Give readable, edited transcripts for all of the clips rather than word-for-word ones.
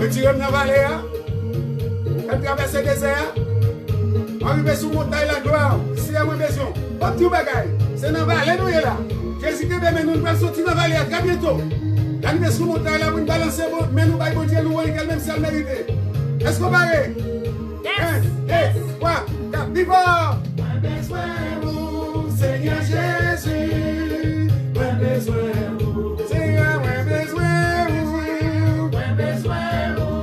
Retirez-moi dans la vallée. Elle traverse le désert. Arrivé sur montagne la gloire. Si à mon besoin. Pas tout bagaille. C'est dans la vallée nous là. Jésus te mais nous allons sortir dans la vallée très bientôt. Arrivé sur montagne là pour nous balancer mais nous allons dire louer qu'elle-même si elle mérite. Est-ce qu'on va aller? 1, 2, 3, 4, vivant! Seigneur Jésus, moi besoin vous. Seigneur, moi besoin vous. Moi besoin vous.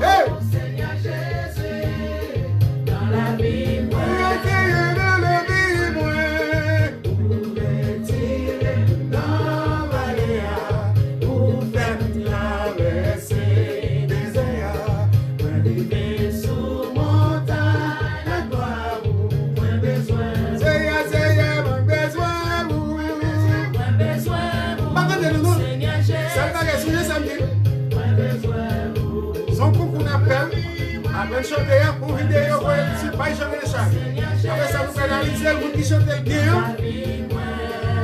Seigneur Jésus, dans la vie moi. Dans la vie moi. Pour retirer dans la vallée, pour faire traverser des airs, pour arriver sous montagne la gloire. Moi besoin. Seigneur, Seigneur, moi besoin. Son coup qu'on appelle, après chanter pour vidéo, si pas chanter les chants. Après ça, nous analyser le qui chante bien.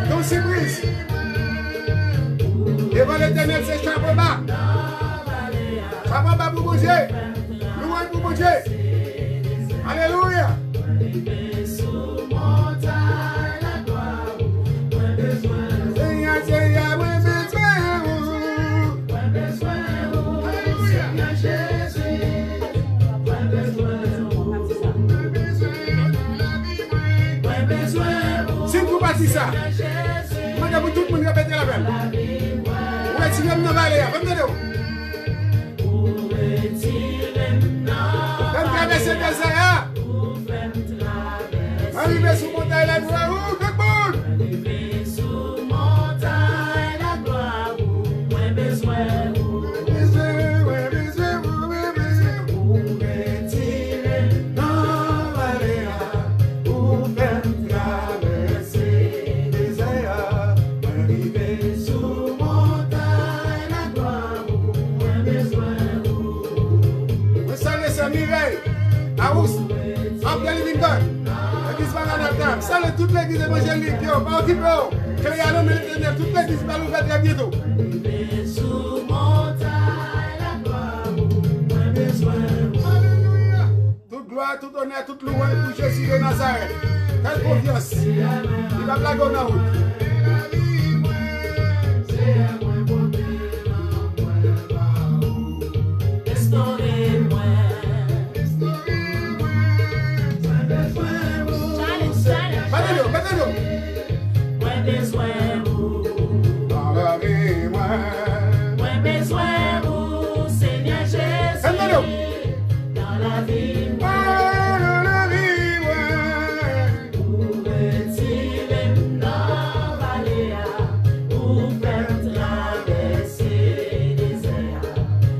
Donc, surprise. Devant l'éternel, c'est chapeau bas. Chapeau bas pour bouger. Louange pour bouger. Alléluia. Seigneur, Seigneur, moi besoin vous. Si vous passez ça, moi je vous tout le monde répéter la même. Vous retirez dans la vallée, vous traverser le désert. Arrivez sous montagne la gloire, tout le monde. Arrivez sous montagne la gloire, moi besoin vous. Salut toute l'église évangélique, pas occupé, que y a l'homme l'éternel, toute l'église va l'ouvrir très bientôt. Sous montagne la gloire, alléluia. Toute gloire, tout honneur, toute louange pour Jésus de Nazareth. Quelle confiance, il va blaguer en route.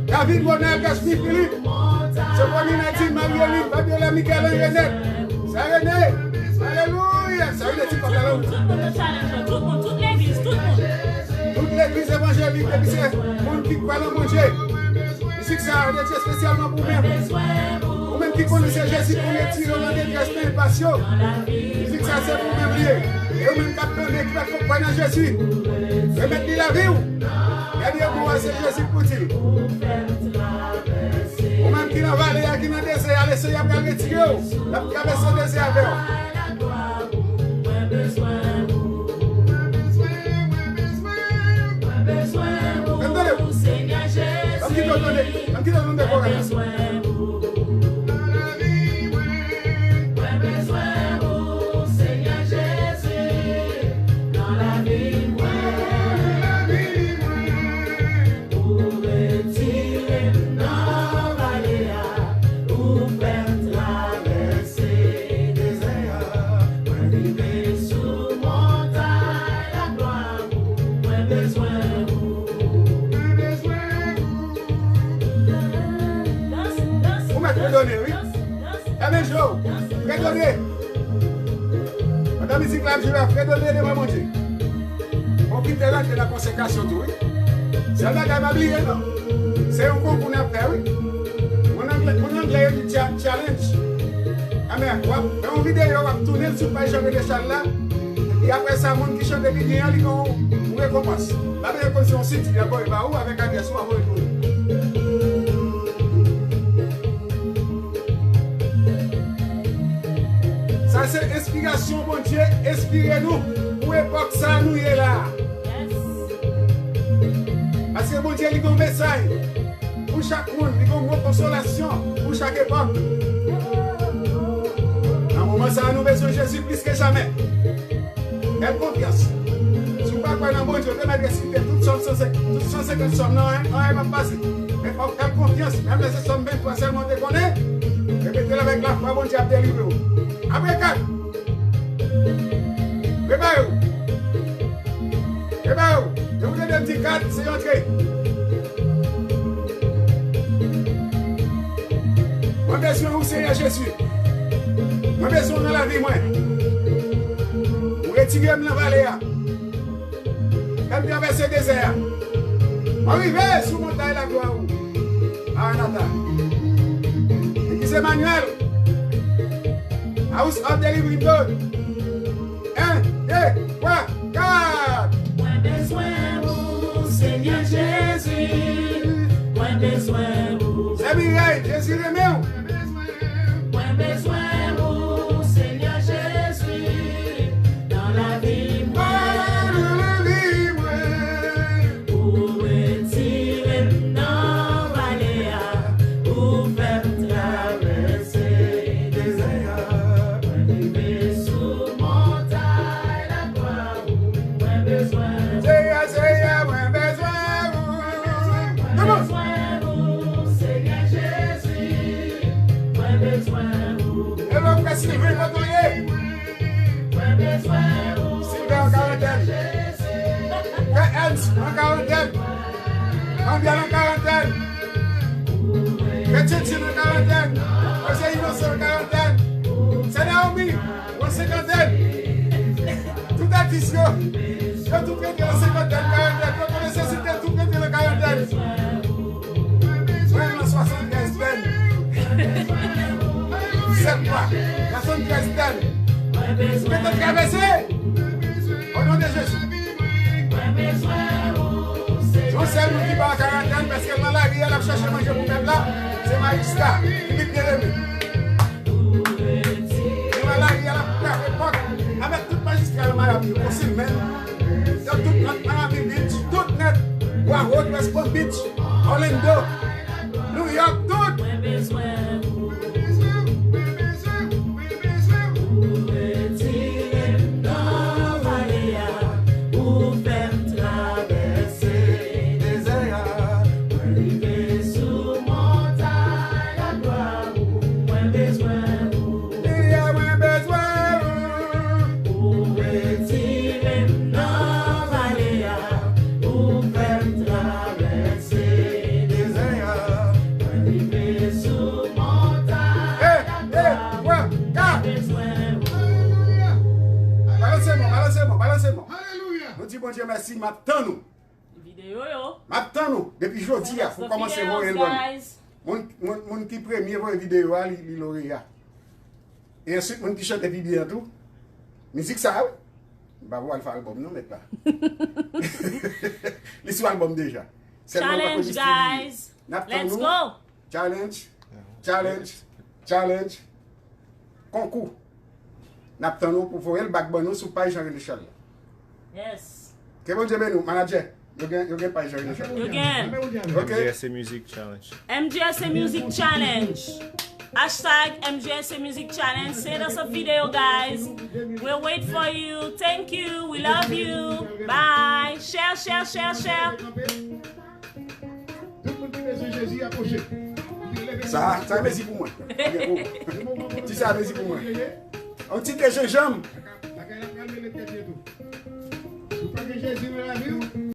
David Bonheur, Gaspard Philippe, c'est pour Ninati, Marioline, Fabiola, Michael, René. C'est René. Alléluia. C'est René, tu parles là. Toute l'église, tout le monde. Toute l'église évangélique, c'est le monde qui croit dans manger. Ici, c'est un métier spécialement pour vous-même. Vous-même qui connaissez Jésus, pour les tirer dans des détresse, mais passion. Ici, ça, c'est pour vous-même lié. Et vous-même qui apprenez, qui va comprendre Jésus. Remettez la vie. Et bien, moi, c'est Jésus pour dire. Vous-même qui dans la vallée, qui dans le désert, allez essayer de retirer. La traverser le désert avec vous. Qui donne des besoin vous, Seigneur Jésus, dans la vie moi, pour retirer dans la vallée, pour faire traverser des airs, pour arriver sous montagne la gloire, moi besoin vous. Redonner, oui. La même chose. Redonner. Madame musique là, je vais redonner de manger. On quitte là de la consécration, tout, oui. C'est là qu'il m'a oublié, non? C'est un concours qu'on a fait, oui. Mon anglais est du challenge. Ah, mais, on vidéo, on va tourner sur le page de l'échelle là. Et après ça, mon qui chante des vidéos, on récompense. La même condition, site, il y a quoi, il va où avec un garçon, on va retourner. c'est inspiration, bon Dieu, inspirez-nous pour l'époque ça nous est là. Parce que bon Dieu, il y a un message pour chaque monde, il y a une consolation pour chaque époque. Dans le moment ça, nous besoin de Jésus plus que jamais. Aie confiance. Si vous ne croyez pas dans bon Dieu, vous devez réciter toutes 150 sommes, non, on va passer. Mais il faut faire confiance, même si sommes 23 seulement déconner, répétez-le avec la foi, bon Dieu a délivré. Après 4. Préparez-vous. Préparez-vous. Je vous donne un petit 4, c'est entré. Moi, besoin où Seigneur Jésus. Moi, besoin dans la vie, moi. Vous retirez dans la vallée. Quand traverser le désert. Arrivez sous montagne la gloire. Ah, Nathan. Et c'est Emmanuel. House of Deliverance. 1, 2, 3, 4. Moi besoin vous, Seigneur Jésus. Moi besoin vous. C'est Mireille, Jésus le mien. Moi besoin vous, Seigneur Jésus. Dans la vie, moi. Pour retirer dans la vallée, pour faire traverser des désert. Arriver sous montagne la gloire. Moi besoin. Seigneur, moi besoin vous. Comment? Sylvain Sylvain Motoyer. Sylvain en quarantaine. Ernst en quarantaine. Ambial en quarantaine. Tchétchine en quarantaine. José Innocent en quarantaine. C'est Naomi en cinquantaine. Tout artiste, yo tout prêté en cinquantaine, quarantaine. Quand on nécessite tout prêté en quarantaine. Même en 73 peines. 7 mois, la 73 peines. Vous pouvez traverser au nom de Jésus. Je sais nous qui va en quarantaine parce que dans la vie, elle a cherché à manger pour même là. C'est Maïsta qui vit bien aimé. Et dans la vie, elle a fait l'époque avec toute magistrat de Miami, aussi même. Dans toute notre Miami Beach, toute net, Warwood, West Palm Beach, Orlando, New York, tout. Bon Dieu merci, m'attends nous. Vidéo yo. M'attends nous depuis jeudi pour commencer voir un mon qui premier voir vidéo il lauréat. Et ensuite mon qui chante depuis bientôt. Musique ça bah voir le album non mais pas. Les sur album déjà. Challenge guys. Let's go. Challenge. Concours. N'attends nous pour voir le backbone sur page Jean Richard. Yes. Que bon Dieu nous manager. You get page Jean Richard. You can. Okay. MGSA Music Challenge. MGSA Music Challenge. Hashtag MGSA Music Challenge. Send us a video, guys. We'll wait for you. Thank you. We love you. Bye. Share. Ça est merci pour moi. Tu sais, merci pour moi. Un petit que je j'aime.